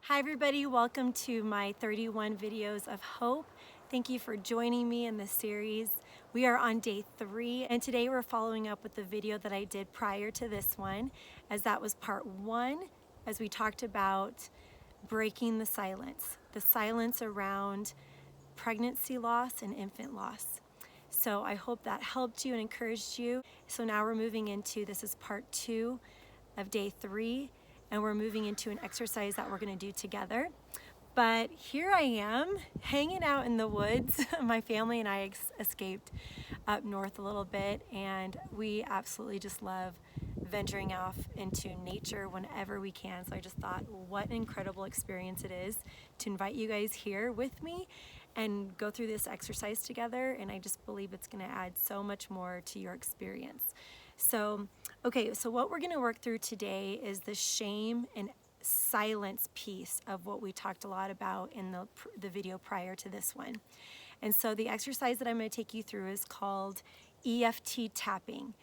Hi everybody, welcome to my 31 videos of hope. Thank you for joining me in this series. We are on day 3 and today we're following up with the video that I did prior to this one, as that was part 1 as we talked about breaking the silence around pregnancy loss and infant loss. So I hope that helped you and encouraged you. So now we're moving into, this is part 2 of day 3, and we're moving into an exercise that we're going to do together. But here I am hanging out in the woods. My family and I escaped up north a little bit, and we absolutely just love venturing off into nature whenever we can. So I just thought what an incredible experience it is to invite you guys here with me and go through this exercise together, and I just believe it's going to add so much more to your experience. So, okay, so what we're going to work through today is the shame and silence piece of what we talked a lot about in the video prior to this one. And so the exercise that I'm going to take you through is called EFT tapping.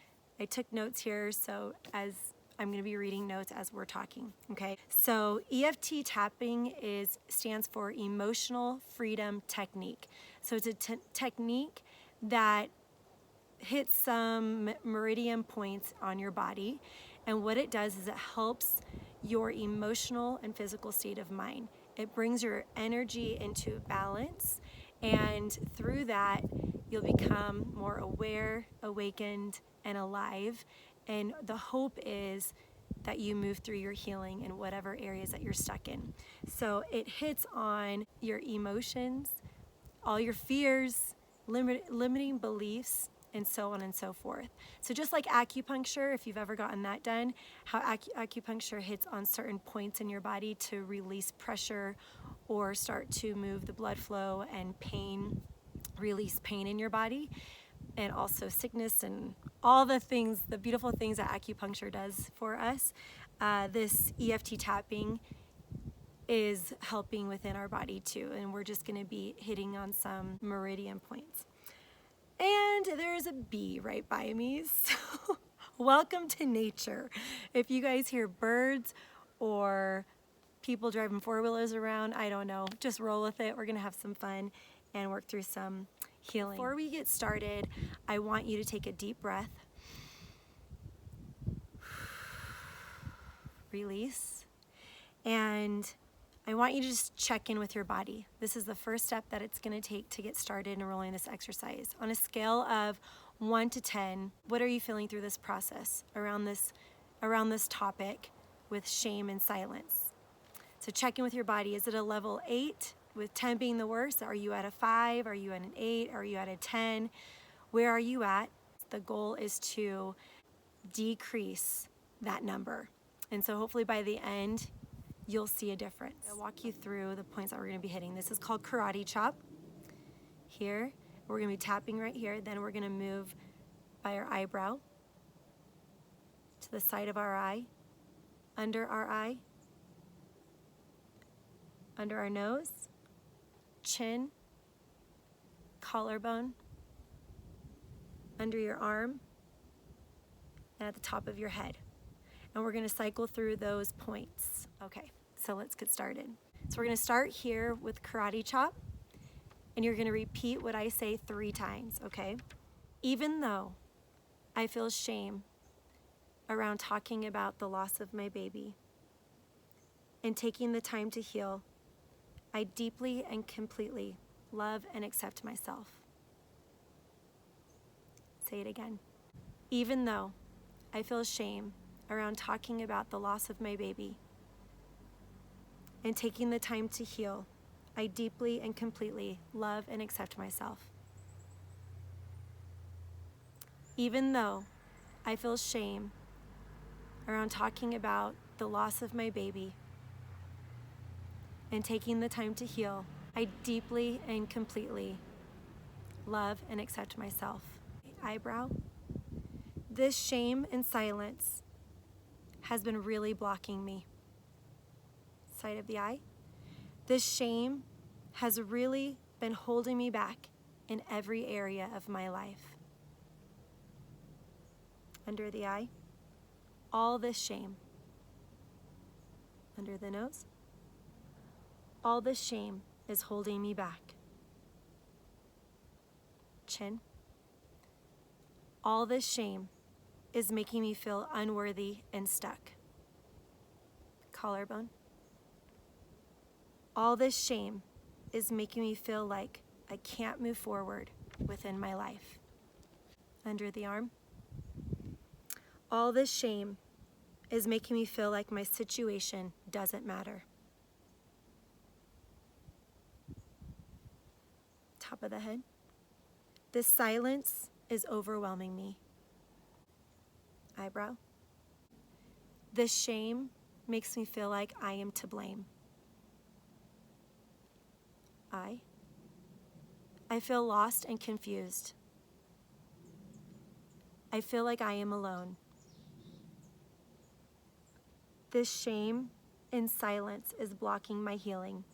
I took notes here, so as I'm going to be reading notes as we're talking, okay? So EFT tapping stands for Emotional Freedom Technique. So it's a technique that hits some meridian points on your body, and what it does is it helps your emotional and physical state of mind. It brings your energy into balance, and through that you'll become more aware, awakened, and alive. And the hope is that you move through your healing in whatever areas that you're stuck in. So it hits on your emotions, all your fears, limiting beliefs, and so on and so forth. So just like acupuncture, if you've ever gotten that done, how acupuncture hits on certain points in your body to release pressure or start to move the blood flow and pain, release pain in your body, and also sickness and all the things, the beautiful things that acupuncture does for us. This EFT tapping is helping within our body too, and we're just going to be hitting on some meridian points. And there's a bee right by me, so welcome to nature. If you guys hear birds or people driving four-wheelers around, I don't know, just roll with it. We're gonna have some fun and work through some healing. Before we get started, I want you to take a deep breath, release, and I want you to just check in with your body. This is the first step that it's going to take to get started in rolling this exercise. On a scale of 1 to 10, what are you feeling through this process around this topic with shame and silence? So check in with your body. Is it a level 8 with 10 being the worst? Are you at a 5? Are you at an 8? Are you at a 10? Where are you at? The goal is to decrease that number. And so hopefully by the end, you'll see a difference. I'll walk you through the points that we're going to be hitting. This is called karate chop. Here, we're going to be tapping right here. Then we're going to move by our eyebrow to the side of our eye, under our eye, under our nose, chin, collarbone, under your arm, and at the top of your head. And we're going to cycle through those points. Okay, so let's get started. So we're going to start here with karate chop, and you're going to repeat what I say 3 times, okay? Even though I feel shame around talking about the loss of my baby and taking the time to heal, I deeply and completely love and accept myself. Say it again. Even though I feel shame around talking about the loss of my baby and taking the time to heal, I deeply and completely love and accept myself. Even though I feel shame around talking about the loss of my baby and taking the time to heal, I deeply and completely love and accept myself. Eyebrow. This shame and silence has been really blocking me. Side of the eye. This shame has really been holding me back in every area of my life. Under the eye. All this shame. Under the nose. All this shame is holding me back. Chin. All this shame is making me feel unworthy and stuck. Collarbone. All this shame is making me feel like I can't move forward within my life. Under the arm. All this shame is making me feel like my situation doesn't matter. Top of the head. This silence is overwhelming me. Eyebrow. This shame makes me feel like I am to blame. Eye. I feel lost and confused. I feel like I am alone. This shame and silence is blocking my healing.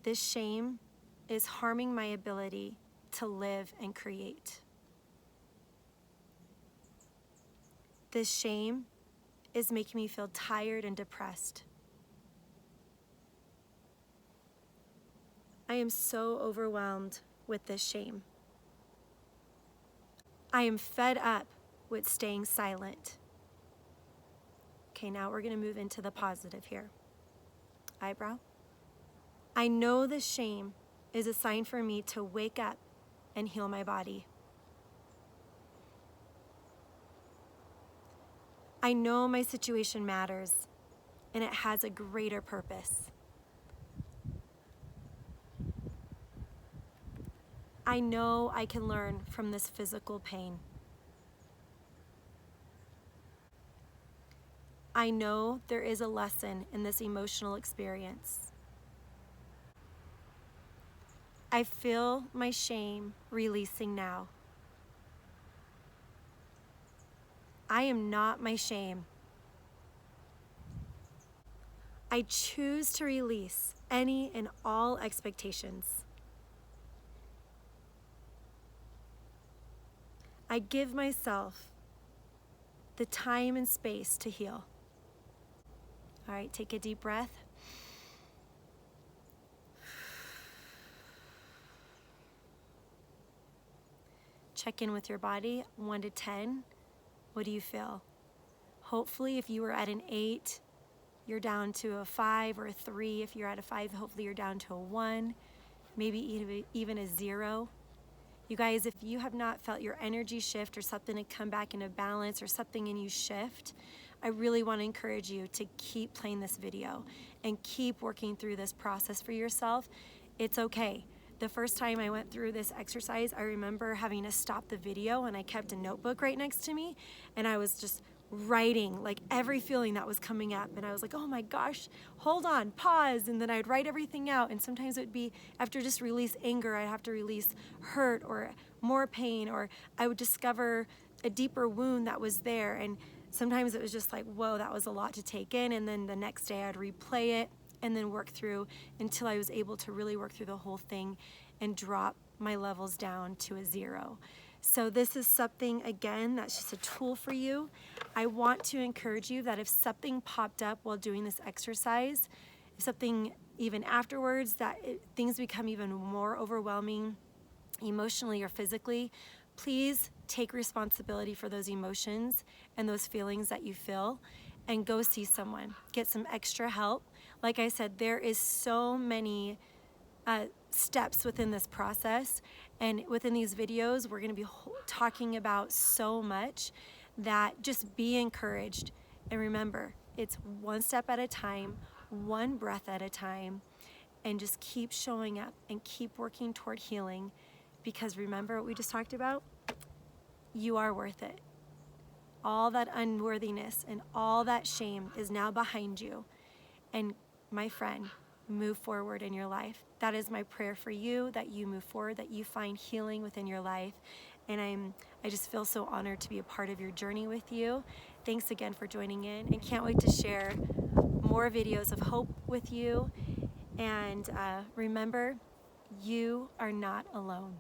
This shame is harming my ability to live and create. This shame is making me feel tired and depressed. I am so overwhelmed with this shame. I am fed up with staying silent. Okay, now we're going to move into the positive here. Eyebrow. I know this shame is a sign for me to wake up and heal my body. I know my situation matters and it has a greater purpose. I know I can learn from this physical pain. I know there is a lesson in this emotional experience. I feel my shame releasing now. I am not my shame. I choose to release any and all expectations. I give myself the time and space to heal. All right, take a deep breath. Check in with your body, 1 to 10. What do you feel? Hopefully, if you were at an 8, you're down to a 5 or a 3. If you're at a 5, hopefully you're down to a 1, maybe even a 0. You guys, if you have not felt your energy shift or something to come back into balance or something in you shift, I really want to encourage you to keep playing this video and keep working through this process for yourself. It's okay. The first time I went through this exercise, I remember having to stop the video and I kept a notebook right next to me and I was just writing like every feeling that was coming up, and I was like, oh my gosh, hold on, pause, and then I'd write everything out. And sometimes it would be after just release anger, I'd have to release hurt or more pain, or I would discover a deeper wound that was there. And sometimes it was just like, whoa, that was a lot to take in. And then the next day I'd replay it and then work through until I was able to really work through the whole thing and drop my levels down to a 0. So this is something, again, that's just a tool for you. I want to encourage you that if something popped up while doing this exercise, if something even afterwards, things become even more overwhelming emotionally or physically, please take responsibility for those emotions and those feelings that you feel and go see someone. Get some extra help. Like I said, there is so many steps within this process, and within these videos we're going to be talking about so much that just be encouraged. And remember, it's one step at a time, one breath at a time, and just keep showing up and keep working toward healing, because remember what we just talked about? You are worth it. All that unworthiness and all that shame is now behind you, and my friend, move forward in your life. That is my prayer for you, that you move forward, that you find healing within your life. And I just feel so honored to be a part of your journey with you. Thanks again for joining in, and can't wait to share more videos of hope with you. And remember, you are not alone.